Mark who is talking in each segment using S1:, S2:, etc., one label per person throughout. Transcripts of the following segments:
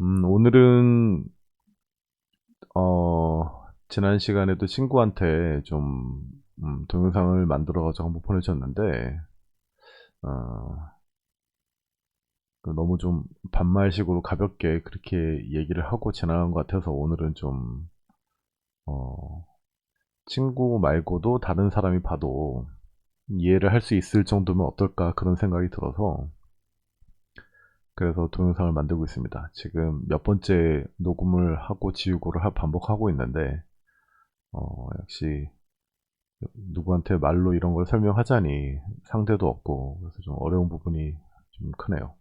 S1: 오늘은 지난 시간에도 친구한테 좀 동영상을 만들어 가지고 한번 보내줬는데 어, 너무 좀 반말식으로 가볍게 그렇게 얘기를 하고 지나간 것 같아서 오늘은 좀 어, 친구 말고도 다른 사람이 봐도 이해를 할 수 있을 정도면 어떨까 그런 생각이 들어서 그래서 동영상을 만들고 있습니다. 지금 몇 번째 녹음을 하고 지우고를 반복하고 있는데 역시 누구한테 말로 이런 걸 설명하자니 상대도 없고 그래서 좀 어려운 부분이 좀 크네요.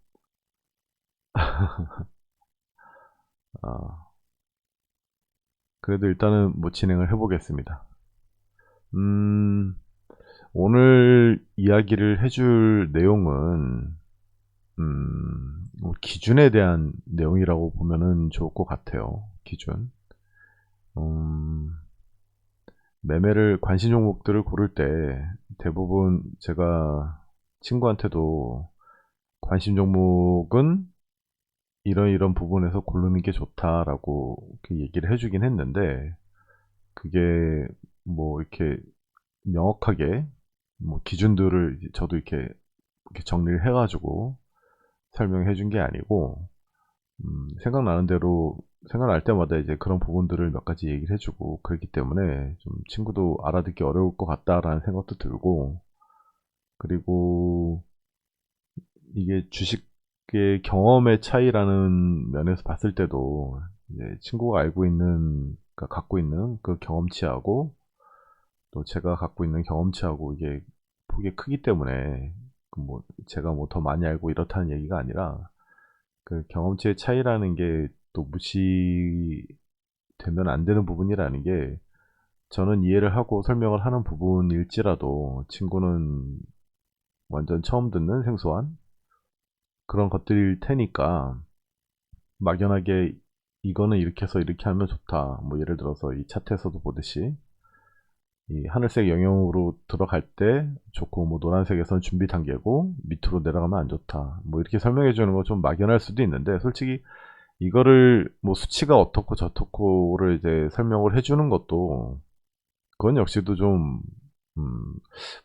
S1: 아, 그래도 일단은 뭐 진행을 해보겠습니다. 음, 오늘 이야기를 해줄 내용은 뭐 기준에 대한 내용이라고 보면은 좋을 것 같아요. 기준. 음, 매매를 관심 종목들을 고를 때 대부분 제가 친구한테도 관심 종목은 이런 이런 부분에서 고르는 게 좋다라고 이렇게 얘기를 해주긴 했는데 그게 뭐 이렇게 명확하게 뭐 기준들을 저도 이렇게 정리를 해가지고 설명해 준 게 아니고 생각나는 대로 생각날 때마다 이제 그런 부분들을 몇 가지 얘기를 해주고 그렇기 때문에 좀 친구도 알아듣기 어려울 것 같다라는 생각도 들고 그리고 이게 주식의 경험의 차이라는 면에서 봤을 때도 이제 친구가 알고 있는, 그러니까 갖고 있는 그 경험치하고 또 제가 갖고 있는 경험치하고 이게 폭이 크기 때문에 그뭐 제가 뭐 더 많이 알고 이렇다는 얘기가 아니라 그 경험치의 차이라는 게 또 무시되면 안 되는 부분이라는 게 저는 이해를 하고 설명을 하는 부분일지라도 친구는 완전 처음 듣는 생소한 그런 것들일 테니까 막연하게 이거는 이렇게 해서 이렇게 하면 좋다. 뭐 예를 들어서 이 차트에서도 보듯이 이 하늘색 영역으로 들어갈 때 좋고 뭐 노란색에서는 준비 단계고 밑으로 내려가면 안 좋다. 뭐 이렇게 설명해 주는 거 좀 막연할 수도 있는데 솔직히 이거를 뭐 수치가 어떻고 저떻고를 이제 설명을 해 주는 것도 그건 역시도 좀 음,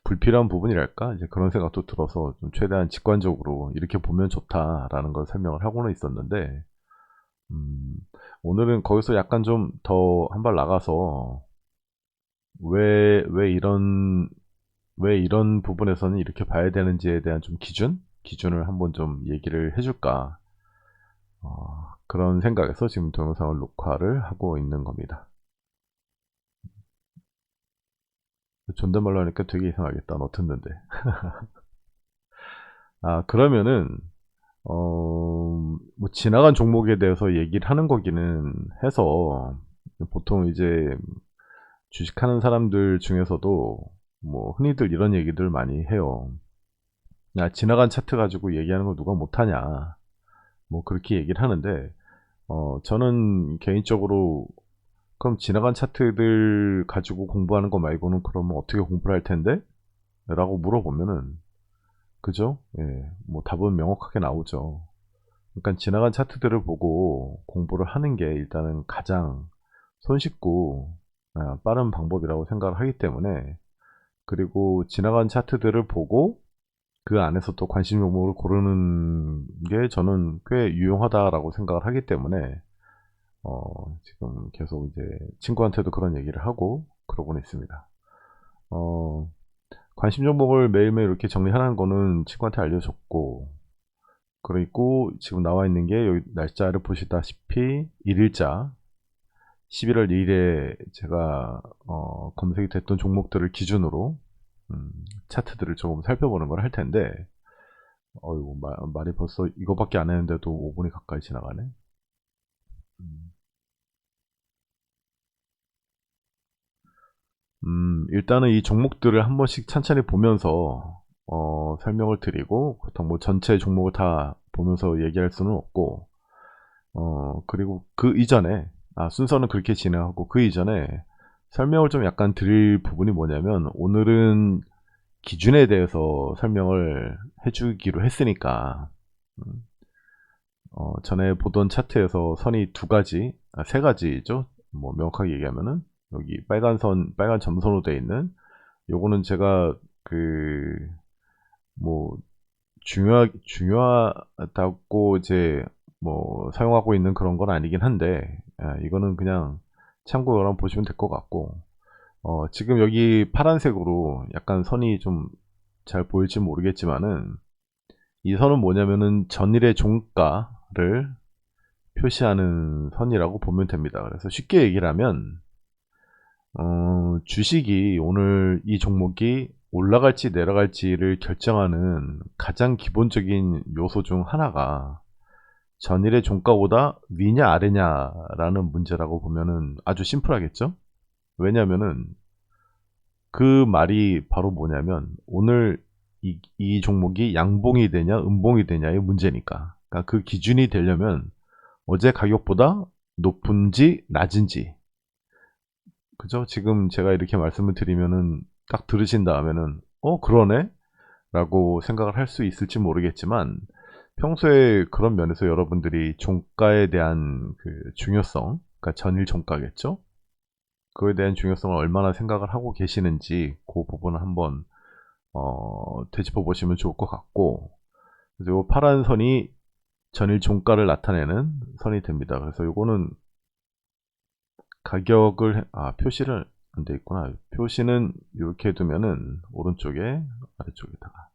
S1: 불필요한 부분이랄까? 이제 그런 생각도 들어서 좀 최대한 직관적으로 이렇게 보면 좋다라는 걸 설명을 하고는 있었는데 음, 오늘은 거기서 약간 좀 더 한 발 나가서 왜 이런 부분에서는 이렇게 봐야 되는지에 대한 좀 기준을 한번 좀 얘기를 해줄까. 그런 생각에서 지금 동영상을 녹화를 하고 있는 겁니다. 존댓말로 하니까 되게 이상하겠다. 너 듣는데. 그러면은, 뭐 지나간 종목에 대해서 얘기를 하는 거기는 해서, 보통 이제 주식하는 사람들 중에서도 뭐 흔히들 이런 얘기들 많이 해요. 야, 지나간 차트 가지고 얘기하는 거 누가 못하냐. 뭐 그렇게 얘기를 하는데, 저는 개인적으로 그럼 지나간 차트들 가지고 공부하는 거 말고는 그러면 어떻게 공부를 할 텐데? 라고 물어보면은, 그죠? 예, 뭐 답은 명확하게 나오죠. 그러니까 지나간 차트들을 보고 공부를 하는 게 일단은 가장 손쉽고 빠른 방법이라고 생각을 하기 때문에 그리고 지나간 차트들을 보고 그 안에서 또 관심 종목을 고르는 게 저는 꽤 유용하다라고 생각을 하기 때문에 지금 계속 이제 친구한테도 그런 얘기를 하고 그러고는 있습니다. 어, 관심 종목을 매일매일 이렇게 정리하는 거는 친구한테 알려줬고 그리고 지금 나와 있는 게 여기 날짜를 보시다시피 1일자 11월 2일에 제가 검색이 됐던 종목들을 기준으로 차트들을 조금 살펴보는 걸 할 텐데 어이구 말이 벌써 이거밖에 안 했는데도 5분이 가까이 지나가네. 음, 일단은 이 종목들을 한 번씩 천천히 보면서 설명을 드리고 그렇다고 뭐 전체 종목을 다 보면서 얘기할 수는 없고 그리고 그 이전에 순서는 그렇게 진행하고 그 이전에 설명을 좀 약간 드릴 부분이 뭐냐면 오늘은 기준에 대해서 설명을 해주기로 했으니까 음, 전에 보던 차트에서 선이 두 가지, 세 가지죠. 뭐 명확하게 얘기하면은 여기 빨간 선, 빨간 점선으로 되어 있는 요거는 제가 뭐 중요하다고 이제 뭐 사용하고 있는 그런 건 아니긴 한데, 이거는 그냥 참고로 보시면 될 것 같고, 지금 여기 파란색으로 약간 선이 좀 잘 보일지 모르겠지만은 이 선은 뭐냐면은 전일의 종가를 표시하는 선이라고 보면 됩니다. 그래서 쉽게 얘기를 하면 주식이 오늘 이 종목이 올라갈지 내려갈지를 결정하는 가장 기본적인 요소 중 하나가 전일의 종가보다 위냐 아래냐라는 문제라고 보면은 아주 심플하겠죠? 왜냐면은 그 말이 바로 뭐냐면 오늘 이 종목이 양봉이 되냐 음봉이 되냐의 문제니까. 그러니까 그 기준이 되려면 어제 가격보다 높은지 낮은지, 그죠? 지금 제가 이렇게 말씀을 드리면은 딱 들으신 다음에는 그러네? 라고 생각을 할 수 있을지 모르겠지만 평소에 그런 면에서 여러분들이 종가에 대한 그 중요성, 그러니까 전일 종가겠죠? 그거에 대한 중요성을 얼마나 생각을 하고 계시는지 그 부분을 한번 되짚어 보시면 좋을 것 같고, 그리고 파란 선이 전일 종가를 나타내는 선이 됩니다. 그래서 요거는 가격을 표시를 안 돼 있구나. 표시는 이렇게 두면은 오른쪽에 아래쪽에다가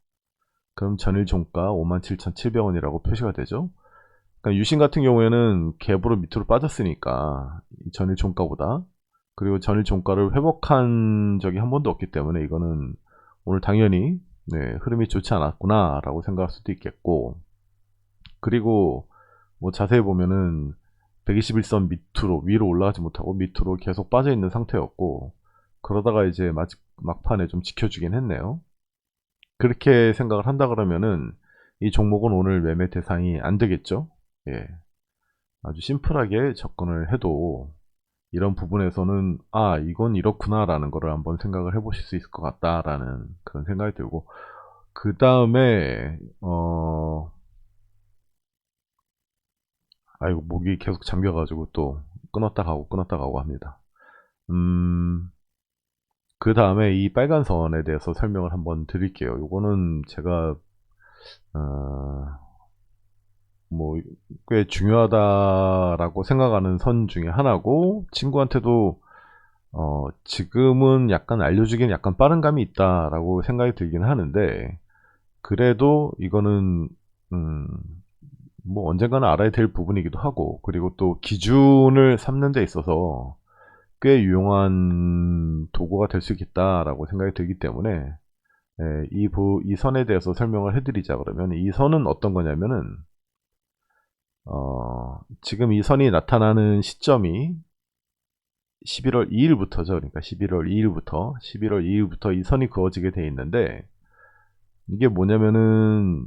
S1: 그럼 전일 종가 57,700원이라고 표시가 되죠. 그러니까 유신 같은 경우에는 갭으로 밑으로 빠졌으니까 이 전일 종가보다, 그리고 전일 종가를 회복한 적이 한 번도 없기 때문에 이거는 오늘 당연히 흐름이 좋지 않았구나 라고 생각할 수도 있겠고, 그리고 뭐 자세히 보면은 121선 밑으로 위로 올라가지 못하고 밑으로 계속 빠져 있는 상태였고, 그러다가 이제 막판에 좀 지켜주긴 했네요. 그렇게 생각을 한다 그러면은 이 종목은 오늘 매매 대상이 안 되겠죠. 예. 아주 심플하게 접근을 해도 이런 부분에서는 이건 이렇구나라는 거를 한번 생각을 해보실 수 있을 것 같다라는 그런 생각이 들고, 그 다음에 아이고 목이 계속 잠겨가지고 또 끊었다 가고 합니다. 그 다음에 이 빨간 선에 대해서 설명을 한번 드릴게요. 요거는 제가 뭐 꽤 중요하다라고 생각하는 선 중에 하나고, 친구한테도 지금은 약간 알려주기는 약간 빠른 감이 있다라고 생각이 들긴 하는데, 그래도 이거는 뭐 언젠가는 알아야 될 부분이기도 하고, 그리고 또 기준을 삼는 데 있어서 꽤 유용한 도구가 될 수 있겠다라고 생각이 들기 때문에, 이 선에 대해서 설명을 해드리자 그러면, 이 선은 어떤 거냐면은 지금 이 선이 나타나는 시점이 11월 2일부터죠. 그러니까 11월 2일부터 이 선이 그어지게 돼 있는데, 이게 뭐냐면은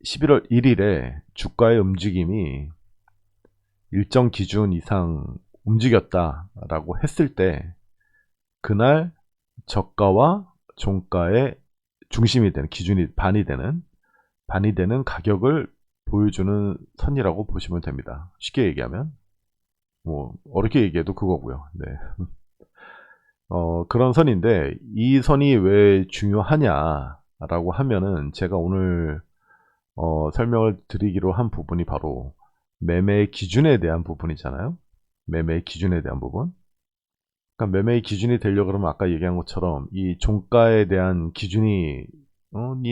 S1: 11월 1일에 주가의 움직임이 일정 기준 이상 움직였다라고 했을 때 그날 저가와 종가의 중심이 되는, 기준이 반이 되는 가격을 보여주는 선이라고 보시면 됩니다. 쉽게 얘기하면, 뭐 어렵게 얘기해도 그거고요. 네. 그런 선인데 이 선이 왜 중요하냐라고 하면은 제가 오늘 설명을 드리기로 한 부분이 바로 매매의 기준에 대한 부분이잖아요. 매매의 기준에 대한 부분. 그러니까 매매의 기준이 되려고 그러면 아까 얘기한 것처럼 이 종가에 대한 기준이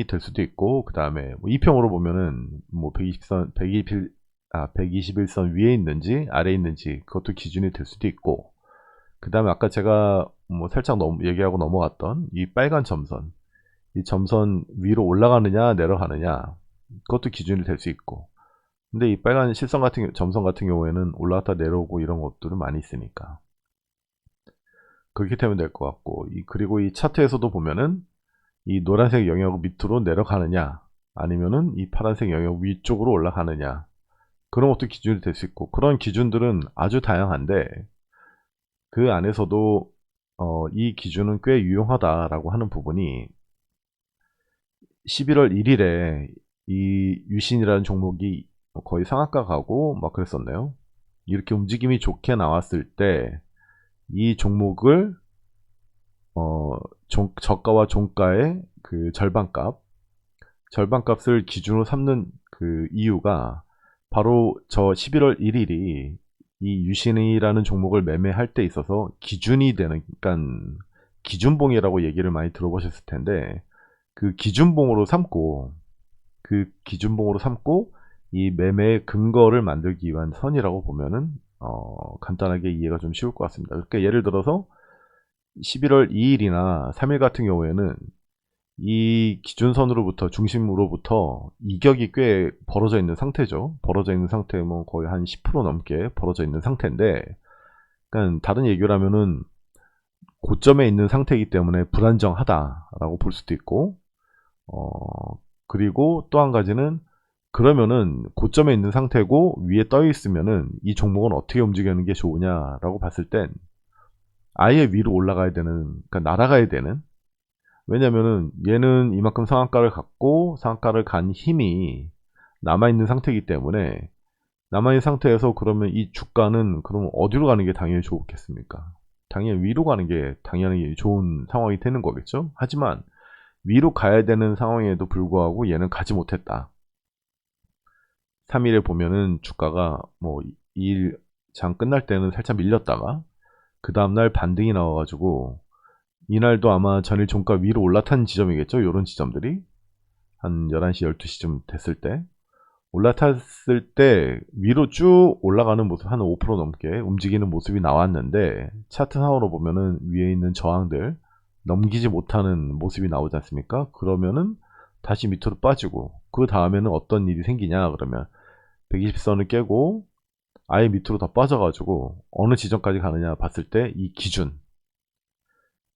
S1: 될 수도 있고, 그 다음에 뭐 이평으로 보면은 뭐 121선 위에 있는지 아래에 있는지 그것도 기준이 될 수도 있고, 그 다음에 아까 제가 뭐 살짝 얘기하고 넘어갔던 이 빨간 점선, 이 점선 위로 올라가느냐 내려가느냐 그것도 기준이 될 수 있고, 근데 이 빨간 점선 같은 경우에는 올라갔다 내려오고 이런 것들은 많이 있으니까 그렇게 되면 될 것 같고, 그리고 이 차트에서도 보면은 이 노란색 영역 밑으로 내려가느냐 아니면은 이 파란색 영역 위쪽으로 올라가느냐, 그런 것도 기준이 될 수 있고, 그런 기준들은 아주 다양한데 그 안에서도 이 기준은 꽤 유용하다라고 하는 부분이 11월 1일에 이 유신이라는 종목이 거의 상한가 가고 막 그랬었네요. 이렇게 움직임이 좋게 나왔을 때 이 종목을 저가와 종가의 그 절반값을 기준으로 삼는 그 이유가 바로 저 11월 1일이 이 유신이라는 종목을 매매할 때 있어서 기준이 되는, 그러니까 기준봉이라고 얘기를 많이 들어보셨을 텐데, 그 기준봉으로 삼고 이 매매의 근거를 만들기 위한 선이라고 보면은 간단하게 이해가 좀 쉬울 것 같습니다. 그러니까 예를 들어서 11월 2일이나 3일 같은 경우에는 이 기준선으로부터 중심으로부터 이격이 꽤 벌어져 있는 상태죠. 벌어져 있는 상태면 거의 한 10% 넘게 벌어져 있는 상태인데, 그러니까 다른 얘기를 하면은 고점에 있는 상태이기 때문에 불안정하다라고 볼 수도 있고, 그리고 또 한 가지는 그러면은 고점에 있는 상태고 위에 떠 있으면은 이 종목은 어떻게 움직이는 게 좋으냐라고 봤을 땐 아예 위로 올라가야 되는, 그러니까 날아가야 되는. 왜냐면은 얘는 이만큼 상한가를 갖고 상한가를 간 힘이 남아있는 상태이기 때문에, 남아있는 상태에서 그러면 이 주가는 그럼 어디로 가는 게 당연히 좋겠습니까? 당연히 위로 가는 게 당연히 좋은 상황이 되는 거겠죠. 하지만 위로 가야 되는 상황에도 불구하고 얘는 가지 못했다. 3일에 보면은 주가가 뭐 2일 장 끝날 때는 살짝 밀렸다가 그 다음날 반등이 나와가지고, 이날도 아마 전일 종가 위로 올라탄 지점이겠죠. 요런 지점들이 한 11시 12시쯤 됐을 때 올라탔을 때 위로 쭉 올라가는 모습, 한 5% 넘게 움직이는 모습이 나왔는데, 차트상으로 보면은 위에 있는 저항들 넘기지 못하는 모습이 나오지 않습니까? 그러면은 다시 밑으로 빠지고, 그 다음에는 어떤 일이 생기냐 그러면 120선을 깨고 아예 밑으로 더 빠져가지고 어느 지점까지 가느냐 봤을 때 이 기준,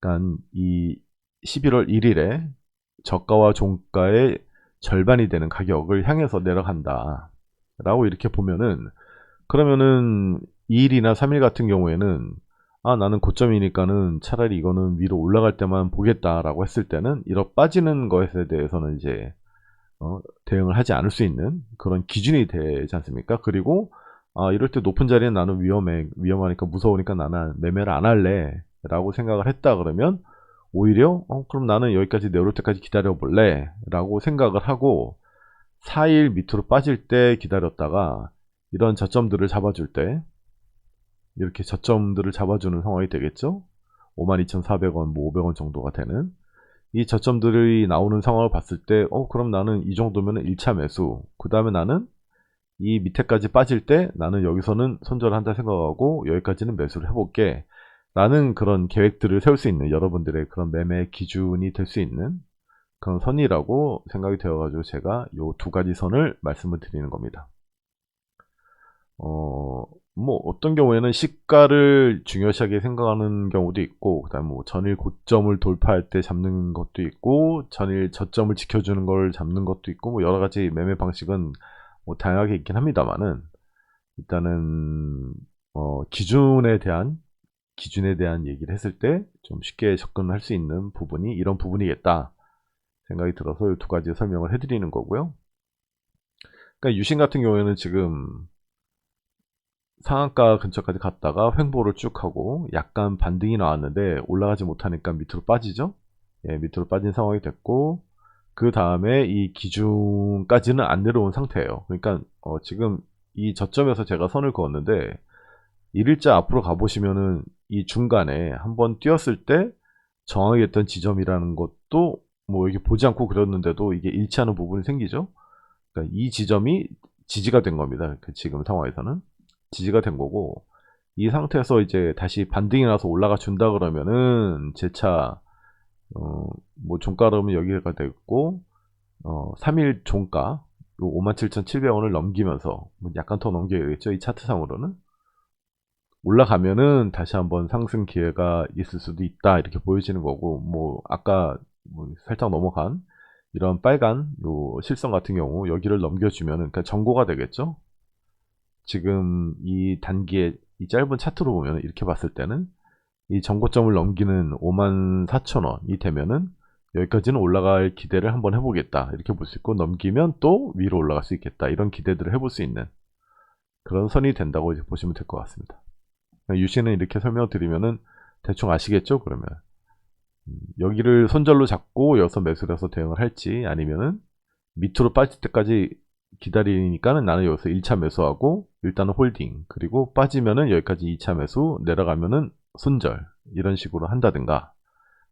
S1: 그러니까 이 11월 1일에 저가와 종가의 절반이 되는 가격을 향해서 내려간다 라고 이렇게 보면은, 그러면은 2일이나 3일 같은 경우에는 나는 고점이니까는 차라리 이거는 위로 올라갈 때만 보겠다라고 했을 때는 이런 빠지는 것에 대해서는 이제 대응을 하지 않을 수 있는 그런 기준이 되지 않습니까? 그리고 이럴 때 높은 자리는 나는 위험하니까 무서우니까 나는 매매를 안 할래 라고 생각을 했다 그러면, 오히려 그럼 나는 여기까지 내려올 때까지 기다려 볼래 라고 생각을 하고 4일 밑으로 빠질 때 기다렸다가 이런 저점들을 잡아줄 때, 이렇게 저점들을 잡아주는 상황이 되겠죠. 52,400원, 뭐 500원 정도가 되는 이 저점들이 나오는 상황을 봤을 때 그럼 나는 이 정도면 1차 매수, 그 다음에 나는 이 밑에까지 빠질 때 나는 여기서는 손절을 한다 생각하고 여기까지는 매수를 해볼게 라는 그런 계획들을 세울 수 있는, 여러분들의 그런 매매 기준이 될 수 있는 그런 선이라고 생각이 되어가지고 제가 요 두 가지 선을 말씀을 드리는 겁니다. 뭐 어떤 경우에는 시가를 중요시하게 생각하는 경우도 있고, 그다음 뭐 전일 고점을 돌파할 때 잡는 것도 있고, 전일 저점을 지켜주는 걸 잡는 것도 있고, 뭐 여러 가지 매매 방식은 뭐 다양하게 있긴 합니다만은, 일단은 기준에 대한 얘기를 했을 때 좀 쉽게 접근할 수 있는 부분이 이런 부분이겠다 생각이 들어서 이 두 가지 설명을 해드리는 거고요. 그러니까 유신 같은 경우에는 지금 상한가 근처까지 갔다가 횡보를 쭉 하고 약간 반등이 나왔는데 올라가지 못하니까 밑으로 빠지죠. 예, 밑으로 빠진 상황이 됐고, 그 다음에 이 기준까지는 안 내려온 상태예요. 그러니까 지금 이 저점에서 제가 선을 그었는데 1일자 앞으로 가보시면은 이 중간에 한번 뛰었을 때 정하게 됐던 지점이라는 것도 뭐 이렇게 보지 않고 그렸는데도 이게 일치하는 부분이 생기죠. 그러니까 이 지점이 지지가 된 겁니다. 그 지금 상황에서는 지지가 된 거고, 이 상태에서 이제 다시 반등이 나서 올라가 준다 그러면은 재차 뭐 종가로는 여기가 됐고 3일 종가 57,700원을 넘기면서 뭐 약간 더 넘겨야겠죠. 이 차트상으로는 올라가면은 다시 한번 상승 기회가 있을 수도 있다 이렇게 보여지는 거고, 뭐 아까 뭐 살짝 넘어간 이런 빨간 요 실선 같은 경우 여기를 넘겨주면은 그러니까 전고가 되겠죠. 지금 이 단기에 이 짧은 차트로 보면 이렇게 봤을 때는 이 전고점을 넘기는 54,000원이 되면은 여기까지는 올라갈 기대를 한번 해보겠다 이렇게 볼 수 있고, 넘기면 또 위로 올라갈 수 있겠다 이런 기대들을 해볼 수 있는 그런 선이 된다고 이제 보시면 될 것 같습니다. 유시는 이렇게 설명드리면은 대충 아시겠죠? 그러면 여기를 손절로 잡고 여기서 매수를 해서 대응을 할지, 아니면은 밑으로 빠질 때까지 기다리니까는 나는 여기서 1차 매수하고 일단은 홀딩, 그리고 빠지면은 여기까지 2차 매수, 내려가면은 손절, 이런 식으로 한다든가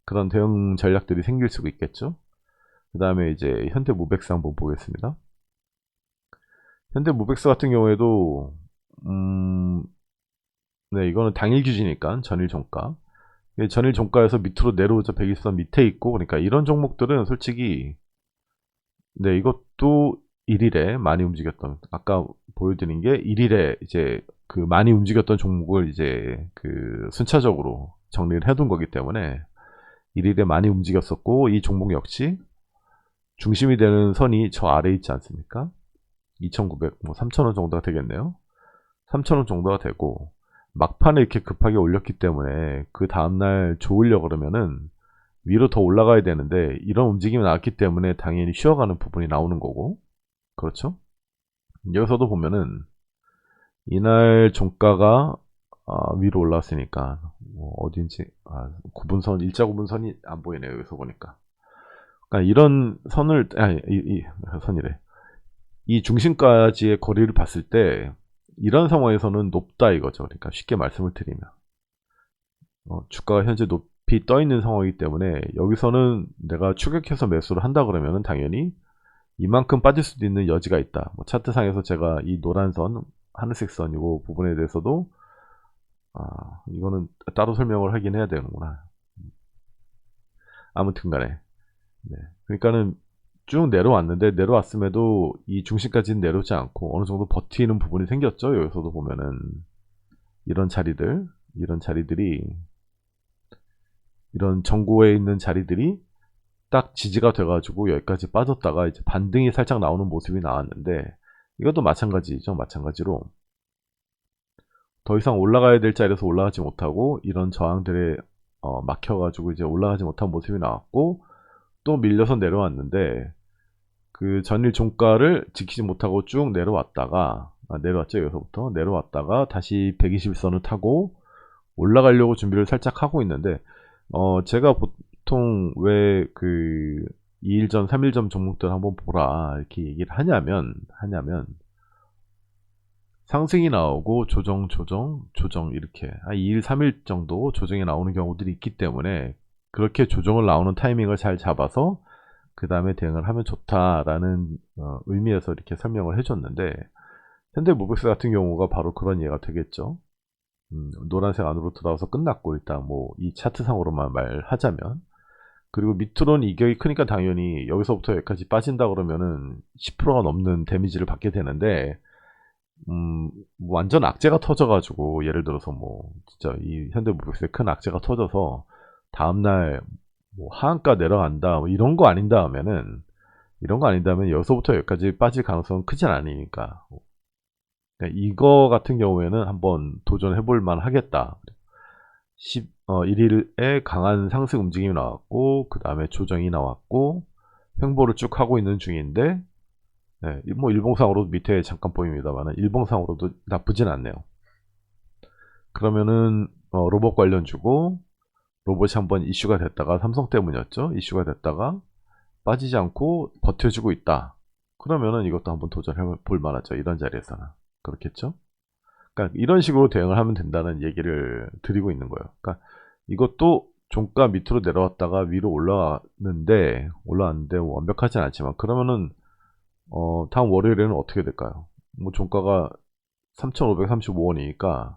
S1: 그런 대응 전략들이 생길 수가 있겠죠. 그 다음에 이제 현대무백스 한번 보겠습니다. 현대무백스 같은 경우에도 네, 이거는 당일 기준이니까 전일 종가, 전일 종가에서 밑으로 내려오자 120선 밑에 있고, 그러니까 이런 종목들은 솔직히, 네, 이것도 1일에 많이 움직였던, 아까 보여드린 게 1일에 이제 그 많이 움직였던 종목을 이제 그 순차적으로 정리를 해둔 거기 때문에 1일에 많이 움직였었고, 이 종목 역시 중심이 되는 선이 저 아래에 있지 않습니까? 2,900, 뭐 3,000원 정도가 되겠네요. 3,000원 정도가 되고, 막판에 이렇게 급하게 올렸기 때문에 그 다음날 좋으려 그러면은 위로 더 올라가야 되는데, 이런 움직임이 나왔기 때문에 당연히 쉬어가는 부분이 나오는 거고, 그렇죠? 여기서도 보면은 이날 종가가 위로 올라왔으니까 어딘지 구분선, 일자 구분선이 안 보이네요. 여기서 보니까. 그러니까 이런 선을, 선이래, 이 중심까지의 거리를 봤을 때 이런 상황에서는 높다 이거죠. 그러니까 쉽게 말씀을 드리면 주가가 현재 높이 떠 있는 상황이기 때문에 여기서는 내가 추격해서 매수를 한다 그러면은 당연히 이만큼 빠질 수도 있는 여지가 있다. 뭐 차트상에서 제가 이 노란 선, 하늘색 선, 이 부분에 대해서도 이거는 따로 설명을 하긴 해야 되는구나. 아무튼 간에, 네. 그러니까는 쭉 내려왔는데, 내려왔음에도 이 중심까지는 내려오지 않고 어느 정도 버티는 부분이 생겼죠. 여기서도 보면은 이런 자리들, 이런 자리들이, 이런 전고에 있는 자리들이 딱 지지가 돼가지고 여기까지 빠졌다가 이제 반등이 살짝 나오는 모습이 나왔는데, 이것도 마찬가지죠. 마찬가지로 더 이상 올라가야 될 자리에서 올라가지 못하고 이런 저항들에 막혀가지고 이제 올라가지 못한 모습이 나왔고, 또 밀려서 내려왔는데 그 전일 종가를 지키지 못하고 쭉 내려왔다가, 내려왔죠. 여기서부터 내려왔다가 다시 121선을 타고 올라가려고 준비를 살짝 하고 있는데, 제가 보통 왜 그 2일 전, 3일 전 종목들 한번 보라 이렇게 얘기를 하냐면 상승이 나오고 조정 이렇게 2일 3일 정도 조정이 나오는 경우들이 있기 때문에, 그렇게 조정을 나오는 타이밍을 잘 잡아서 그 다음에 대응을 하면 좋다라는 의미에서 이렇게 설명을 해줬는데, 현대모비스 같은 경우가 바로 그런 예가 되겠죠. 노란색 안으로 들어와서 끝났고, 일단 뭐 이 차트상으로만 말하자면, 그리고 밑으로는 이격이 크니까 당연히 여기서부터 여기까지 빠진다 그러면은 10%가 넘는 데미지를 받게 되는데, 뭐 완전 악재가 터져가지고, 예를 들어서 뭐 진짜 이 현대모비스에 큰 악재가 터져서 다음날 뭐 하한가 내려간다 뭐 이런 거 아닌다면은, 여기서부터 여기까지 빠질 가능성은 크진 않으니까, 그러니까 이거 같은 경우에는 한번 도전해 볼 만 하겠다. 1일에 강한 상승 움직임이 나왔고, 그 다음에 조정이 나왔고, 횡보를 쭉 하고 있는 중인데, 네, 뭐 일봉상으로도 밑에 잠깐 보입니다만 일봉상으로도 나쁘진 않네요. 그러면은 로봇 관련주고, 로봇이 한번 이슈가 됐다가, 삼성 때문이었죠. 이슈가 됐다가 빠지지 않고 버텨주고 있다. 그러면은 이것도 한번 도전해 볼 만하죠. 이런 자리에서는. 그렇겠죠? 그러니까 이런 식으로 대응을 하면 된다는 얘기를 드리고 있는 거예요. 그러니까 이것도 종가 밑으로 내려왔다가 위로 올라왔는데 완벽하진 않지만, 그러면은 다음 월요일에는 어떻게 될까요? 뭐 종가가 3,535원이니까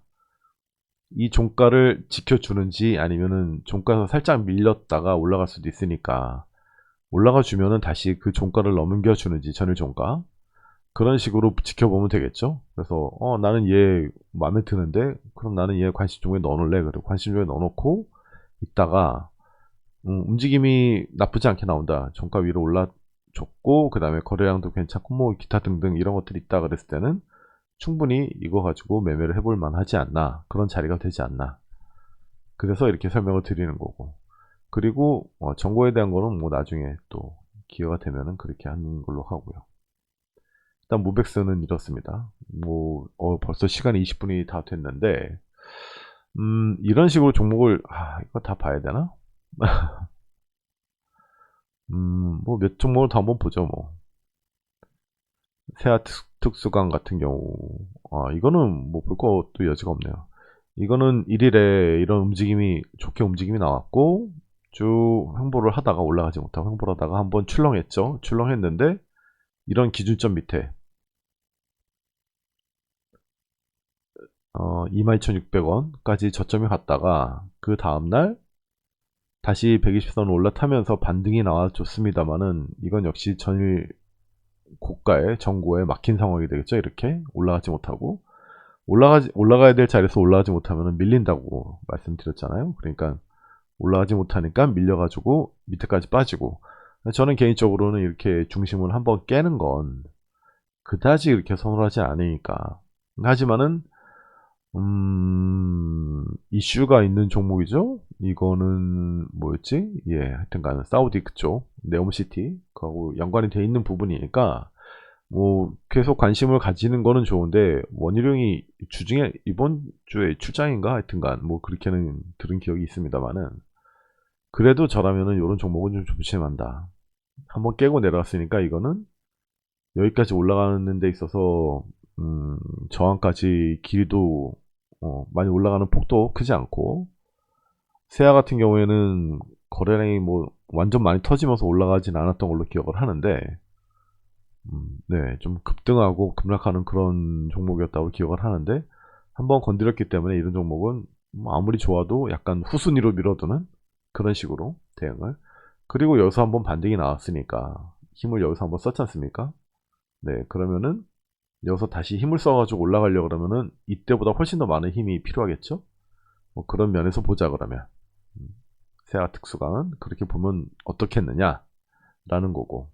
S1: 이 종가를 지켜주는지, 아니면은 종가에서 살짝 밀렸다가 올라갈 수도 있으니까 올라가 주면은 다시 그 종가를 넘겨 주는지, 전일 종가, 그런 식으로 지켜보면 되겠죠. 그래서 나는 얘 마음에 드는데, 그럼 나는 얘 관심 종목에 넣어놓을래. 그리고 관심 종목에 넣어놓고 있다가 움직임이 나쁘지 않게 나온다. 종가 위로 올라줬고, 그 다음에 거래량도 괜찮고 뭐 기타 등등 이런 것들이 있다 그랬을 때는 충분히 이거 가지고 매매를 해볼 만하지 않나, 그런 자리가 되지 않나. 그래서 이렇게 설명을 드리는 거고, 그리고 정보에 대한 거는 뭐 나중에 또 기회가 되면은 그렇게 하는 걸로 하고요. 일단 무백스는 이렇습니다. 뭐 벌써 시간이 20분이 다 됐는데 이런 식으로 종목을 이거 다 봐야 되나? 뭐 몇 종목을 더 한번 보죠 뭐. 세아 특수강 같은 경우 이거는 뭐 볼 것도 여지가 없네요. 이거는 1일에 이런 움직임이 좋게 움직임이 나왔고 쭉 횡보를 하다가 올라가지 못하고 횡보를 하다가 한번 출렁했죠. 출렁했는데 이런 기준점 밑에 22,600원까지 저점이 갔다가 그 다음날 다시 120선 올라타면서 반등이 나와줬습니다만은 이건 역시 전일 고가에 정고에 막힌 상황이 되겠죠. 이렇게 올라가지 못하고 올라가야 될 자리에서 올라가지 못하면 밀린다고 말씀드렸잖아요. 그러니까 올라가지 못하니까 밀려가지고 밑에까지 빠지고 저는 개인적으로는 이렇게 중심을 한번 깨는 건 그다지 이렇게 선호하지 않으니까 하지만은 이슈가 있는 종목이죠. 이거는 뭐였지? 예, 하여튼간 사우디 그쪽 네옴시티 그하고 연관이 돼 있는 부분이니까 뭐 계속 관심을 가지는 거는 좋은데 원희룡이 주중에 이번 주에 출장인가 하여튼간 뭐 그렇게는 들은 기억이 있습니다만은 그래도 저라면은 이런 종목은 좀 조심한다. 한번 깨고 내려왔으니까 이거는 여기까지 올라가는 데 있어서 저항까지 길이도 많이 올라가는 폭도 크지 않고 세아 같은 경우에는 거래량이 뭐 완전 많이 터지면서 올라가진 않았던 걸로 기억을 하는데 네, 좀 급등하고 급락하는 그런 종목이었다고 기억을 하는데 한번 건드렸기 때문에 이런 종목은 뭐 아무리 좋아도 약간 후순위로 밀어두는 그런 식으로 대응을 그리고 여기서 한번 반등이 나왔으니까 힘을 여기서 한번 썼지 않습니까? 네, 그러면은 여기서 다시 힘을 써가지고 올라가려고 그러면은 이때보다 훨씬 더 많은 힘이 필요하겠죠? 뭐 그런 면에서 보자 그러면 세아 특수강은 그렇게 보면 어떻겠느냐 라는 거고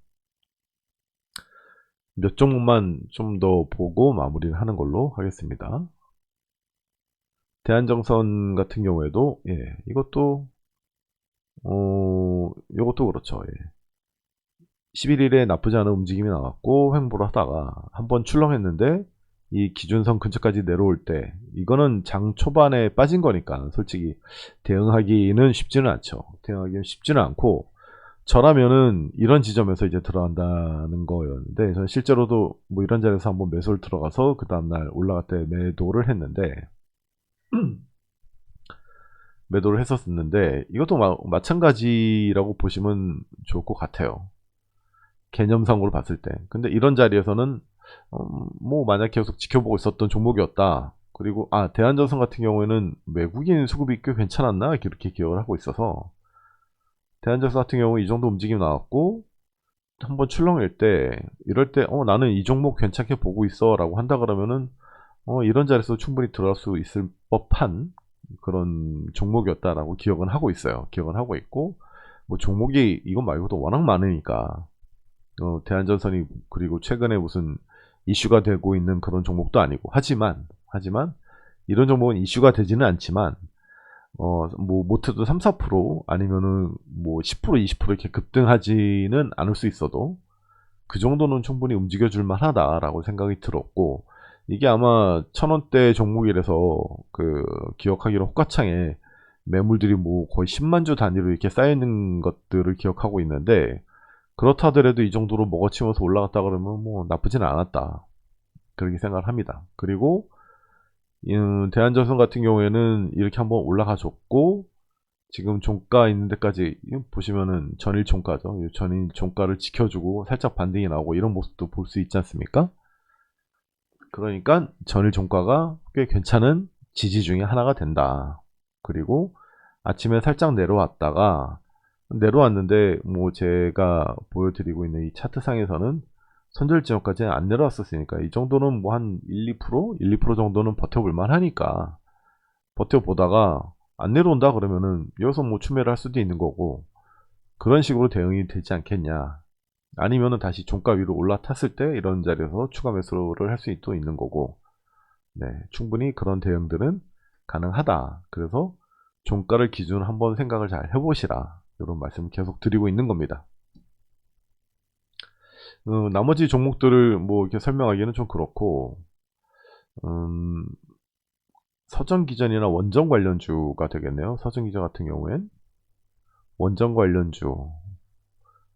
S1: 몇 종목만 좀 더 보고 마무리를 하는 걸로 하겠습니다. 대한정선 같은 경우에도 이것도 그렇죠. 11일에 나쁘지 않은 움직임이 나왔고 횡보를 하다가 한번 출렁했는데 이 기준선 근처까지 내려올 때 이거는 장 초반에 빠진 거니까 솔직히 대응하기는 쉽지는 않죠. 대응하기는 쉽지는 않고 저라면은 이런 지점에서 이제 들어간다는 거였는데 저는 실제로도 뭐 이런 자리에서 한번 매수를 들어가서 그 다음날 올라갈 때 매도를 했는데 매도를 했었는데 이것도 마찬가지라고 보시면 좋을 것 같아요. 개념상으로 봤을 때. 근데 이런 자리에서는 뭐 만약 계속 지켜보고 있었던 종목이었다. 그리고 대한전선 같은 경우에는 외국인 수급이 꽤 괜찮았나 이렇게 기억을 하고 있어서 대한전선 같은 경우 이 정도 움직임 나왔고 한번 출렁일 때 이럴 때 나는 이 종목 괜찮게 보고 있어 라고 한다 그러면은 이런 자리에서 충분히 들어갈 수 있을 법한 그런 종목이었다라고 기억은 하고 있어요. 기억은 하고 있고 뭐 종목이 이건 말고도 워낙 많으니까 대한전선이 그리고 최근에 무슨 이슈가 되고 있는 그런 종목도 아니고 하지만 이런 종목은 이슈가 되지는 않지만 뭐 못해도 3, 4% 아니면은 뭐 10% 20% 이렇게 급등하지는 않을 수 있어도 그 정도는 충분히 움직여줄 만하다라고 생각이 들었고 이게 아마 1,000원대 종목이라서 그 기억하기로 호가창에 매물들이 뭐 거의 10만 주 단위로 이렇게 쌓여있는 것들을 기억하고 있는데 그렇다 하더라도 이 정도로 먹어치면서 올라갔다 그러면 뭐 나쁘진 않았다 그렇게 생각을 합니다. 그리고 대한전선 같은 경우에는 이렇게 한번 올라가 줬고 지금 종가 있는 데까지 보시면은 전일 종가죠. 전일 종가를 지켜주고 살짝 반등이 나오고 이런 모습도 볼 수 있지 않습니까? 그러니까 전일 종가가 꽤 괜찮은 지지 중에 하나가 된다. 그리고 아침에 살짝 내려왔는데 뭐 제가 보여드리고 있는 이 차트상에서는 손절 지역까지는 안 내려왔었으니까 이 정도는 뭐 한 1, 2% 정도는 버텨볼 만하니까 버텨보다가 안 내려온다 그러면은 여기서 뭐 추매를 할 수도 있는 거고 그런 식으로 대응이 되지 않겠냐. 아니면은 다시 종가 위로 올라탔을 때 이런 자리에서 추가 매수를 할 수도 있는 거고 네, 충분히 그런 대응들은 가능하다. 그래서 종가를 기준으로 한번 생각을 잘 해보시라. 이런 말씀을 계속 드리고 있는 겁니다. 나머지 종목들을 뭐 이렇게 설명하기는 좀 그렇고, 음, 서전기전이나 원전 관련주가 되겠네요. 서전기전 같은 경우엔 원전 관련주,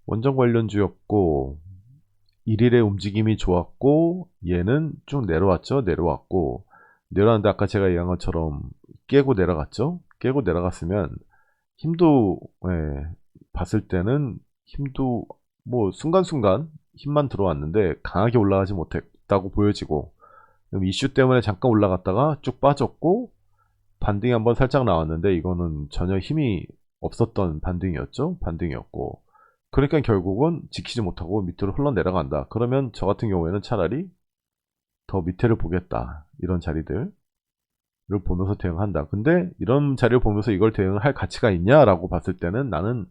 S1: 원전 관련주였고 1일의 움직임이 좋았고 얘는 쭉 내려왔죠. 내려왔는데 아까 제가 얘기한 것처럼 깨고 내려갔죠. 깨고 내려갔으면 힘도, 예, 봤을 때는 힘도 뭐 순간순간 힘만 들어왔는데 강하게 올라가지 못했다고 보여지고, 이슈 때문에 잠깐 올라갔다가 쭉 빠졌고 반등이 한번 살짝 나왔는데 이거는 전혀 힘이 없었던 반등이었고, 그러니까 결국은 지키지 못하고 밑으로 흘러내려간다. 그러면 저 같은 경우에는 차라리 더 밑에를 보겠다. 이런 자리들을 보면서 대응한다. 근데 이런 자리를 보면서 이걸 대응할 가치가 있냐라고 봤을 때는 나는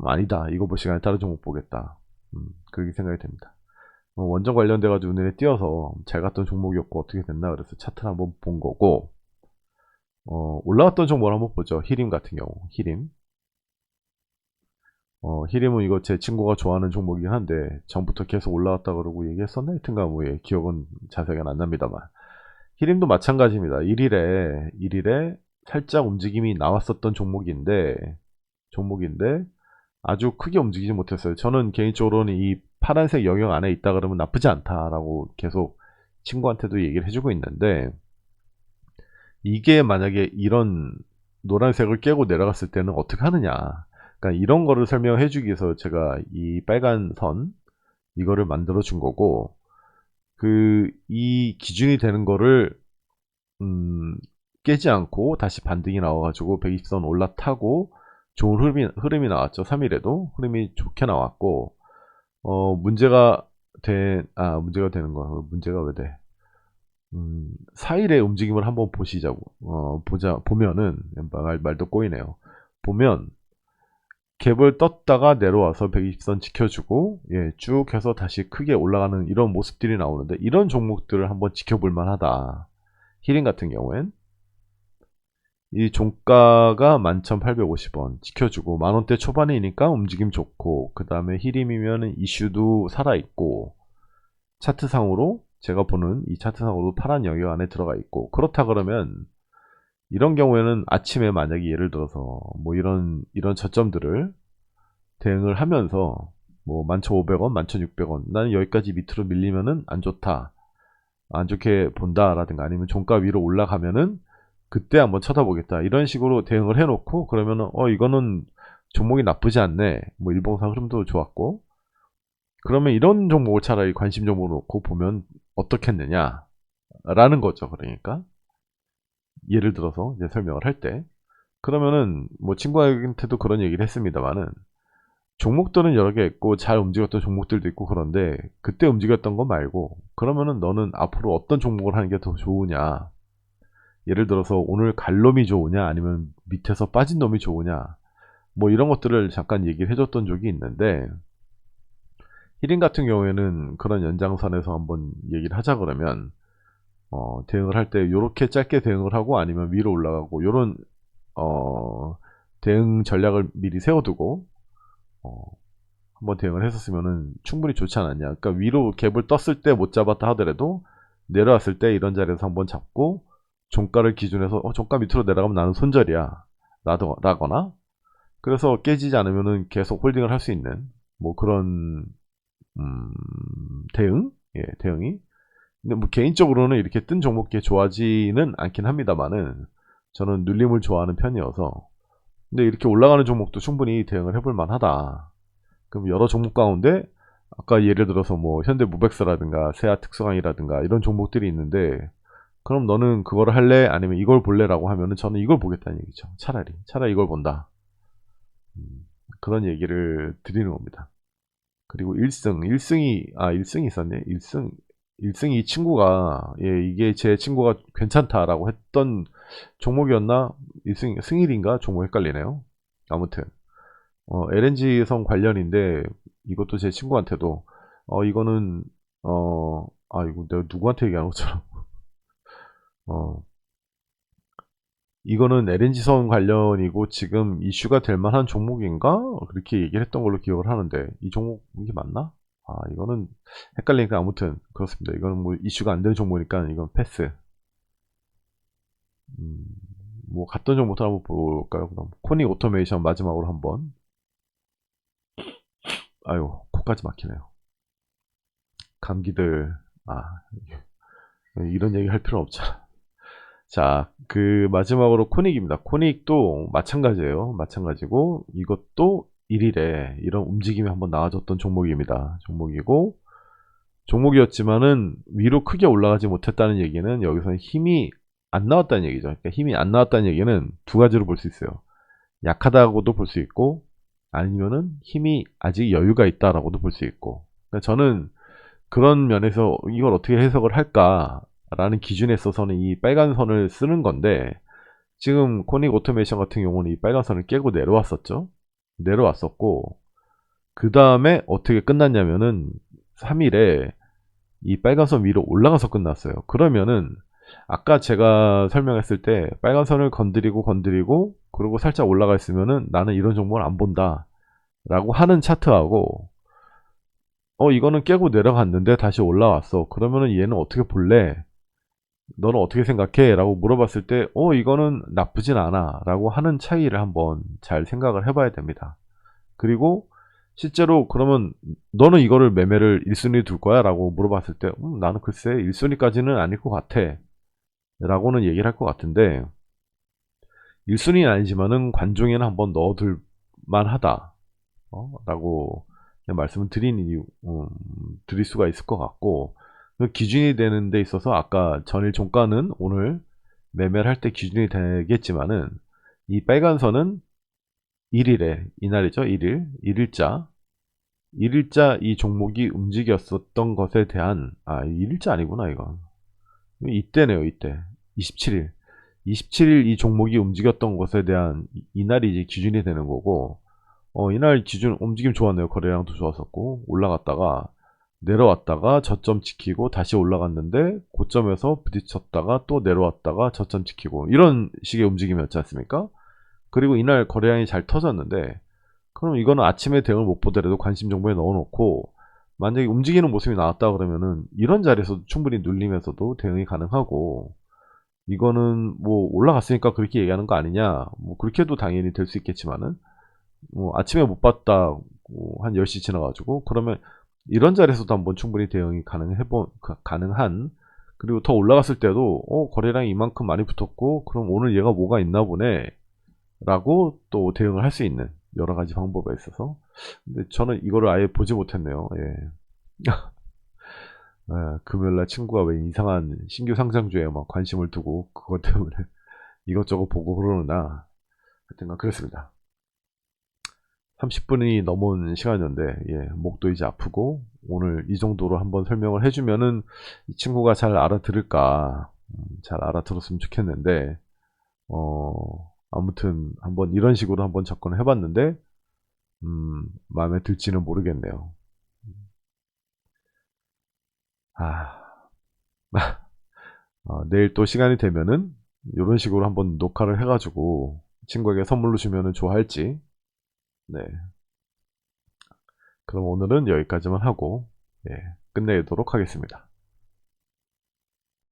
S1: 아니다. 이거 볼 시간에 다른 종목 보겠다. 그렇게 생각이 됩니다. 원전 관련돼가지고 눈에 띄어서 잘 갔던 종목이었고 어떻게 됐나 그래서 차트를 한번 본 거고, 올라갔던 종목을 한번 보죠. 히림 같은 경우. 히림은 이거 제 친구가 좋아하는 종목이긴 한데 전부터 계속 올라왔다 그러고 얘기했었나? 하여튼가 뭐 기억은 자세하게 안 납니다만, 히림도 마찬가지입니다. 1일에 살짝 움직임이 나왔었던 종목인데 아주 크게 움직이지 못했어요. 저는 개인적으로는 이 파란색 영역 안에 있다 그러면 나쁘지 않다라고 계속 친구한테도 얘기를 해주고 있는데, 이게 만약에 이런 노란색을 깨고 내려갔을 때는 어떻게 하느냐. 그러니까 이런 거를 설명해 주기 위해서 제가 이 빨간 선 이거를 만들어 준 거고, 이 기준이 되는 거를 깨지 않고 다시 반등이 나와가지고 120선 올라타고 좋은 흐름이 나왔죠. 3일에도 흐름이 좋게 나왔고, 문제가 되는 거, 문제가 왜 돼? 4일의 움직임을 한번 보시자고. 보면은, 말도 꼬이네요. 보면, 갭을 떴다가 내려와서 120선 지켜주고, 예, 쭉 해서 다시 크게 올라가는 이런 모습들이 나오는데, 이런 종목들을 한번 지켜볼 만하다. 히링 같은 경우엔. 이 종가가 11,850원 지켜주고, 만원대 초반이니까 움직임 좋고, 그 다음에 히림이면 이슈도 살아있고, 차트상으로 제가 보는 이 차트상으로 파란 영역 안에 들어가 있고, 그렇다 그러면 이런 경우에는 아침에 만약에 예를 들어서 뭐 이런 저점들을 대응을 하면서 뭐 11,500원, 11,600원 나는 여기까지 밑으로 밀리면은 안 좋다, 안 좋게 본다라든가, 아니면 종가 위로 올라가면은 그때 한번 쳐다보겠다, 이런 식으로 대응을 해놓고, 그러면은 이거는 종목이 나쁘지 않네, 뭐 일봉상 흐름도 좋았고, 그러면 이런 종목을 차라리 관심 종목으로 놓고 보면 어떻겠느냐 라는 거죠. 그러니까 예를 들어서 이제 설명을 할 때, 그러면은 뭐 친구한테도 그런 얘기를 했습니다만은, 종목들은 여러 개 있고 잘 움직였던 종목들도 있고, 그런데 그때 움직였던 거 말고 그러면은 너는 앞으로 어떤 종목을 하는 게 더 좋으냐, 예를 들어서 오늘 갈 놈이 좋으냐 아니면 밑에서 빠진 놈이 좋으냐, 뭐 이런 것들을 잠깐 얘기를 해줬던 적이 있는데, 히링 같은 경우에는 그런 연장선에서 한번 얘기를 하자 그러면, 대응을 할 때 이렇게 짧게 대응을 하고 아니면 위로 올라가고, 요런 대응 전략을 미리 세워두고 어, 한번 대응을 했었으면은 충분히 좋지 않았냐. 그러니까 위로 갭을 떴을 때 못 잡았다 하더라도 내려왔을 때 이런 자리에서 한번 잡고, 종가를 기준해서 종가 밑으로 내려가면 나는 손절이야 라거나, 그래서 깨지지 않으면은 계속 홀딩을 할 수 있는 뭐 그런 음, 대응이. 근데 뭐 개인적으로는 이렇게 뜬 종목이 좋아하지는 않긴 합니다만은, 저는 눌림을 좋아하는 편이어서. 근데 이렇게 올라가는 종목도 충분히 대응을 해볼 만하다. 그럼 여러 종목 가운데 아까 예를 들어서 뭐 현대무백스라든가 세아특수강이라든가 이런 종목들이 있는데, 그럼 너는 그걸 할래 아니면 이걸 볼래라고 하면은 저는 이걸 보겠다는 얘기죠. 차라리 이걸 본다. 음, 그런 얘기를 드리는 겁니다. 그리고 1승이 있었네. 1승이 이 친구가, 예, 이게 제 친구가 괜찮다라고 했던 종목이었나? 1승, 승일인가? 종목 헷갈리네요. 아무튼, LNG성 관련인데, 이것도 제 친구한테도, 이거는, 이거 내가 누구한테 얘기하는 것처럼, 어, 이거는 LNG선 관련이고 지금 이슈가 될 만한 종목인가? 그렇게 얘기를 했던 걸로 기억을 하는데 이 종목이 맞나? 아, 이거는 헷갈리니까 아무튼 그렇습니다. 이거는 뭐 이슈가 안 되는 종목이니까 이건 패스. 음, 뭐 갔던 종목부터 한번 볼까요? 그럼 코닉 오토메이션 마지막으로 한번. 아유, 코까지 막히네요. 감기들. 아, 이런 얘기 할 필요는 없잖아. 자, 그 마지막으로 코닉입니다. 코닉도 마찬가지예요. 마찬가지고 이것도 1일에 이런 움직임이 한번 나와줬던 종목입니다. 종목이었지만은 위로 크게 올라가지 못했다는 얘기는 여기서는 힘이 안 나왔다는 얘기죠. 그러니까 힘이 안 나왔다는 얘기는 두 가지로 볼 수 있어요. 약하다고도 볼 수 있고 아니면은 힘이 아직 여유가 있다라고도 볼 수 있고. 그러니까 저는 그런 면에서 이걸 어떻게 해석을 할까라는 기준에 있어서는 이 빨간 선을 쓰는 건데 지금 코닉 오토메이션 같은 경우는 이 빨간 선을 깨고 내려왔었죠. 내려왔었고 그 다음에 어떻게 끝났냐면은 3일에 이 빨간 선 위로 올라가서 끝났어요. 그러면은 아까 제가 설명했을 때 빨간 선을 건드리고 그리고 살짝 올라가 있으면은 나는 이런 종목을 안 본다 라고 하는 차트하고 이거는 깨고 내려갔는데 다시 올라왔어. 그러면은 얘는 어떻게 볼래? 너는 어떻게 생각해? 라고 물어봤을 때 이거는 나쁘진 않아 라고 하는 차이를 한번 잘 생각을 해봐야 됩니다. 그리고 실제로 그러면 너는 이거를 매매를 1순위 둘 거야? 라고 물어봤을 때 나는 글쎄 1순위까지는 아닐 것 같아 라고는 얘기를 할 것 같은데 1순위는 아니지만은 관종에는 한번 넣어둘 만하다 라고 그냥 말씀을 드릴 수가 있을 것 같고 그 기준이 되는 데 있어서 아까 전일 종가는 오늘 매매를 할 때 기준이 되겠지만은 이 빨간 선은 1일에 이날이죠. 1일자 이 종목이 움직였었던 것에 대한 1일자 아니구나 이거 이때네요. 이때 27일 이 종목이 움직였던 것에 대한 이날이 이제 기준이 되는 거고 이날 기준 움직임 좋았네요. 거래량도 좋았었고 올라갔다가 내려왔다가 저점 지키고 다시 올라갔는데 고점에서 부딪혔다가 또 내려왔다가 저점 지키고 이런 식의 움직임이었지 않습니까? 그리고 이날 거래량이 잘 터졌는데 그럼 이거는 아침에 대응을 못 보더라도 관심 정보에 넣어놓고 만약에 움직이는 모습이 나왔다 그러면은 이런 자리에서도 충분히 눌리면서도 대응이 가능하고 이거는 뭐 올라갔으니까 그렇게 얘기하는 거 아니냐 뭐 그렇게 해도 당연히 될 수 있겠지만은 뭐 아침에 못 봤다 한 10시 지나가지고 그러면 이런 자리에서도 한번 충분히 대응이 가능한 그리고 더 올라갔을 때도 거래량이 이만큼 많이 붙었고 그럼 오늘 얘가 뭐가 있나 보네 라고 또 대응을 할 수 있는 여러 가지 방법이 있어서 근데 저는 이거를 아예 보지 못했네요. 예. 금요일날 친구가 왜 이상한 신규 상장주에 막 관심을 두고 그것 때문에 이것저것 보고 그러느나 하여튼 그랬습니다. 30분이 넘은 시간이었는데 목도 이제 아프고 오늘 이 정도로 한번 설명을 해주면은 이 친구가 잘 알아들을까 잘 알아들었으면 좋겠는데 아무튼 한번 이런 식으로 한번 접근을 해봤는데 마음에 들지는 모르겠네요. 내일 또 시간이 되면은 이런 식으로 한번 녹화를 해가지고 친구에게 선물로 주면은 좋아할지. 네. 그럼 오늘은 여기까지만 하고 끝내도록 하겠습니다.